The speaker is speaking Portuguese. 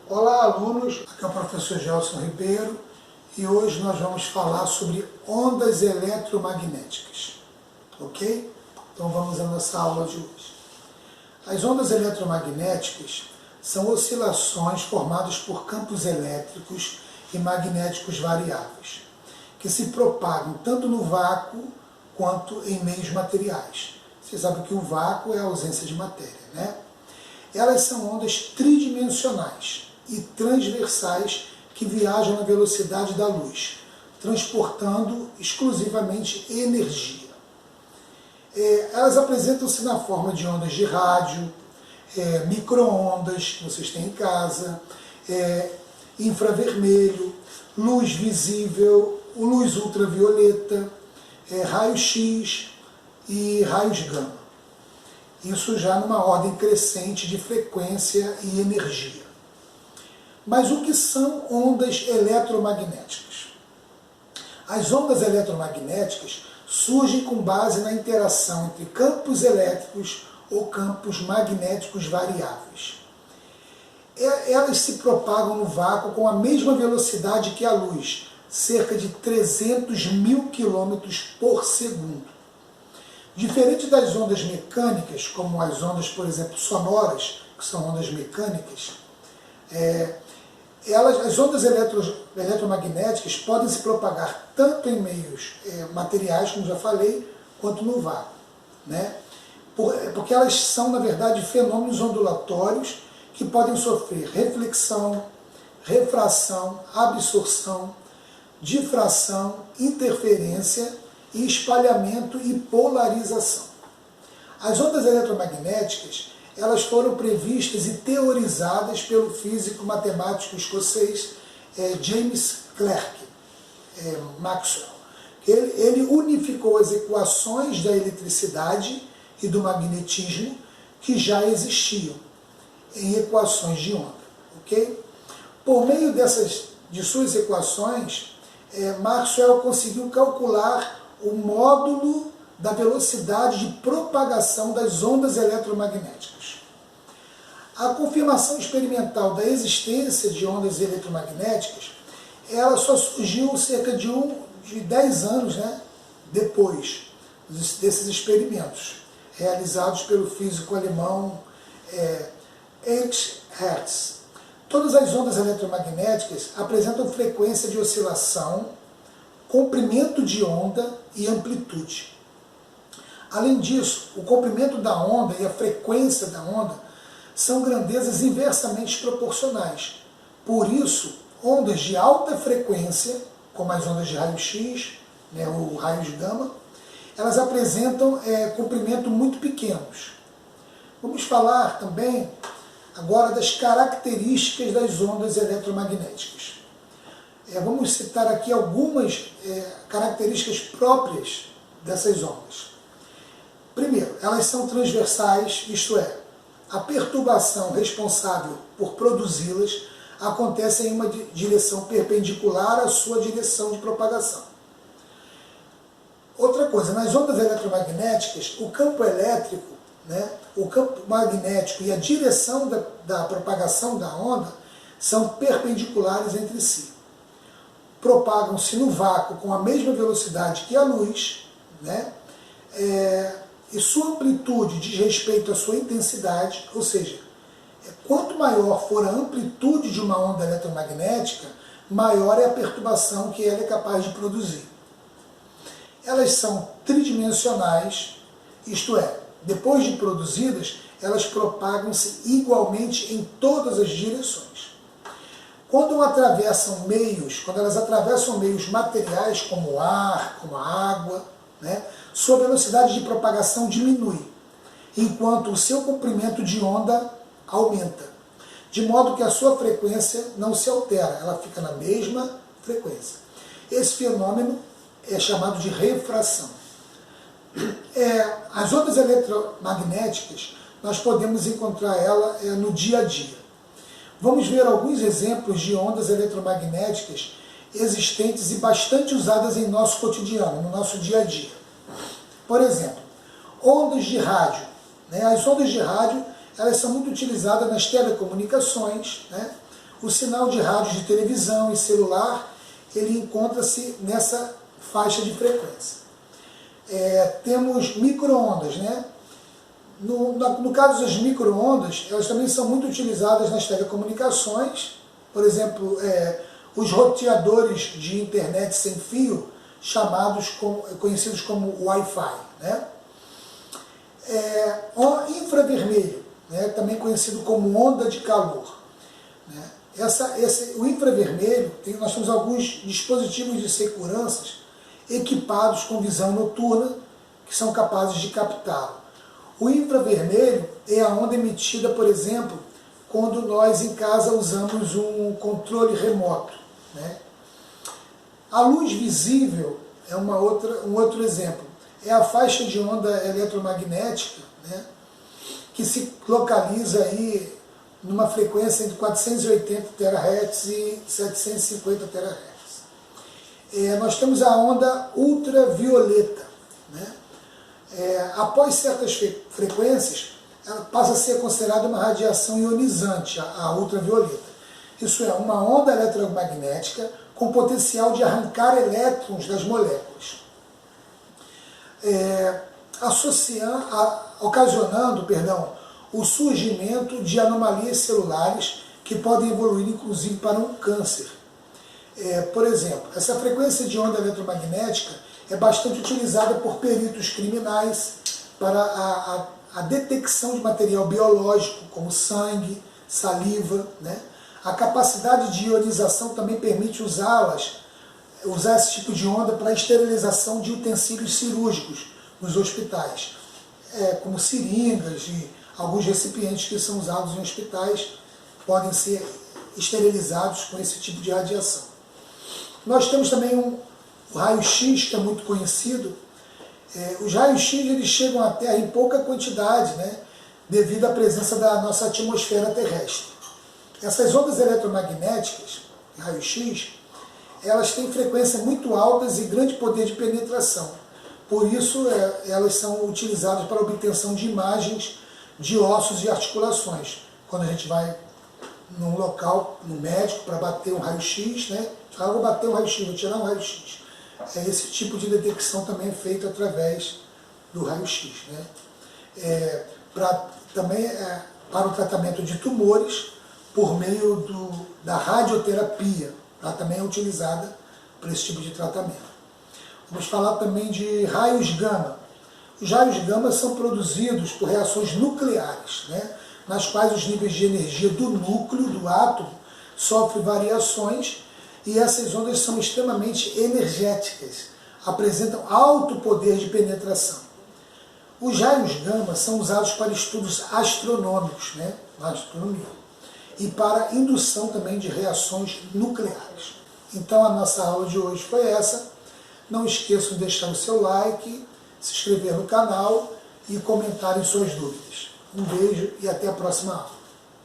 Olá, alunos, aqui é o professor Gelson Ribeiro e hoje nós vamos falar sobre ondas eletromagnéticas, ok? Então vamos à nossa aula de hoje. As ondas eletromagnéticas são oscilações formadas por campos elétricos e magnéticos variáveis, que se propagam tanto no vácuo quanto em meios materiais. Você sabe que o vácuo é a ausência de matéria, né? Elas são ondas tridimensionais e transversais que viajam na velocidade da luz, transportando exclusivamente energia. Elas apresentam-se na forma de ondas de rádio, micro-ondas que vocês têm em casa, infravermelho, luz visível, luz ultravioleta, raio-x e raios gama. Isso já numa ordem crescente de frequência e energia. Mas o que são ondas eletromagnéticas? As ondas eletromagnéticas surgem com base na interação entre campos elétricos ou campos magnéticos variáveis. Elas se propagam no vácuo com a mesma velocidade que a luz, cerca de 300 mil quilômetros por segundo. Diferente das ondas mecânicas, como as ondas, por exemplo, sonoras, que são ondas mecânicas, as ondas eletromagnéticas podem se propagar tanto em meios materiais, como já falei, quanto no vácuo, né? Porque elas são, na verdade, fenômenos ondulatórios que podem sofrer reflexão, refração, absorção, difração, interferência e espalhamento e polarização. As ondas eletromagnéticas elas foram previstas e teorizadas pelo físico matemático escocês James Clerk Maxwell. Ele unificou as equações da eletricidade e do magnetismo que já existiam em equações de onda. Okay? Por meio de suas equações, Maxwell conseguiu calcular o módulo da velocidade de propagação das ondas eletromagnéticas. A confirmação experimental da existência de ondas eletromagnéticas, ela só surgiu cerca de 10 anos, né, depois desses experimentos, realizados pelo físico alemão H. Hertz. Todas as ondas eletromagnéticas apresentam frequência de oscilação, comprimento de onda e amplitude. Além disso, o comprimento da onda e a frequência da onda são grandezas inversamente proporcionais. Por isso, ondas de alta frequência, como as ondas de raio-x, né, ou raios gama, elas apresentam comprimento muito pequenos. Vamos falar também agora das características das ondas eletromagnéticas. Vamos citar aqui algumas características próprias dessas ondas. Primeiro, elas são transversais, isto é, a perturbação responsável por produzi-las acontece em uma direção perpendicular à sua direção de propagação. Outra coisa, nas ondas eletromagnéticas, o campo elétrico, né, o campo magnético e a direção da propagação da onda são perpendiculares entre si. Propagam-se no vácuo com a mesma velocidade que a luz, né, e sua amplitude diz respeito à sua intensidade, ou seja, quanto maior for a amplitude de uma onda eletromagnética, maior é a perturbação que ela é capaz de produzir. Elas são tridimensionais, isto é, depois de produzidas, elas propagam-se igualmente em todas as direções. Quando elas atravessam meios materiais como o ar, como a água, né, sua velocidade de propagação diminui, enquanto o seu comprimento de onda aumenta, de modo que a sua frequência não se altera, ela fica na mesma frequência. Esse fenômeno é chamado de refração. As ondas eletromagnéticas, nós podemos encontrar ela no dia a dia. Vamos ver alguns exemplos de ondas eletromagnéticas existentes e bastante usadas em nosso cotidiano, no nosso dia a dia. Por exemplo, ondas de rádio. As ondas de rádio elas são muito utilizadas nas telecomunicações, né, O sinal de rádios de televisão e celular, ele encontra-se nessa faixa de frequência. Temos micro-ondas, né? No caso das micro-ondas, elas também são muito utilizadas nas telecomunicações, por exemplo, os roteadores de internet sem fio, conhecidos como Wi-Fi, né? O infravermelho, né? Também conhecido como onda de calor, né? O infravermelho, nós temos alguns dispositivos de segurança equipados com visão noturna que são capazes de captá-lo. O infravermelho é a onda emitida, por exemplo, quando nós em casa usamos um controle remoto, né? A luz visível é um outro exemplo. É a faixa de onda eletromagnética, né, que se localiza aí numa frequência entre 480 THz e 750 THz. Nós temos a onda ultravioleta, né? Após certas frequências, ela passa a ser considerada uma radiação ionizante, a ultravioleta. Isso é uma onda eletromagnética com potencial de arrancar elétrons das moléculas, ocasionando o surgimento de anomalias celulares que podem evoluir inclusive para um câncer. Por exemplo, essa frequência de onda eletromagnética é bastante utilizada por peritos criminais para a detecção de material biológico, como sangue, saliva, né? A capacidade de ionização também permite usar esse tipo de onda para a esterilização de utensílios cirúrgicos nos hospitais, como seringas e alguns recipientes que são usados em hospitais podem ser esterilizados com esse tipo de radiação. Nós temos também o raio-x, que é muito conhecido. Os raios-x eles chegam à Terra em pouca quantidade, né, devido à presença da nossa atmosfera terrestre. Essas ondas eletromagnéticas, raio-x, elas têm frequências muito altas e grande poder de penetração. Por isso, elas são utilizadas para a obtenção de imagens de ossos e articulações. Quando a gente vai num local, no médico, para bater um raio-x, né? Vou bater um raio-x, vou tirar um raio-x. Esse tipo de detecção também é feito através do raio-x, né? Também para o tratamento de tumores, por meio da radioterapia, ela também é utilizada para esse tipo de tratamento. Vamos falar também de raios gama. Os raios gama são produzidos por reações nucleares, né, nas quais os níveis de energia do núcleo, do átomo, sofrem variações e essas ondas são extremamente energéticas, apresentam alto poder de penetração. Os raios gama são usados para estudos astronômicos, né, na astronomia, e para indução também de reações nucleares. Então a nossa aula de hoje foi essa. Não esqueçam de deixar o seu like, se inscrever no canal e comentarem suas dúvidas. Um beijo e até a próxima aula.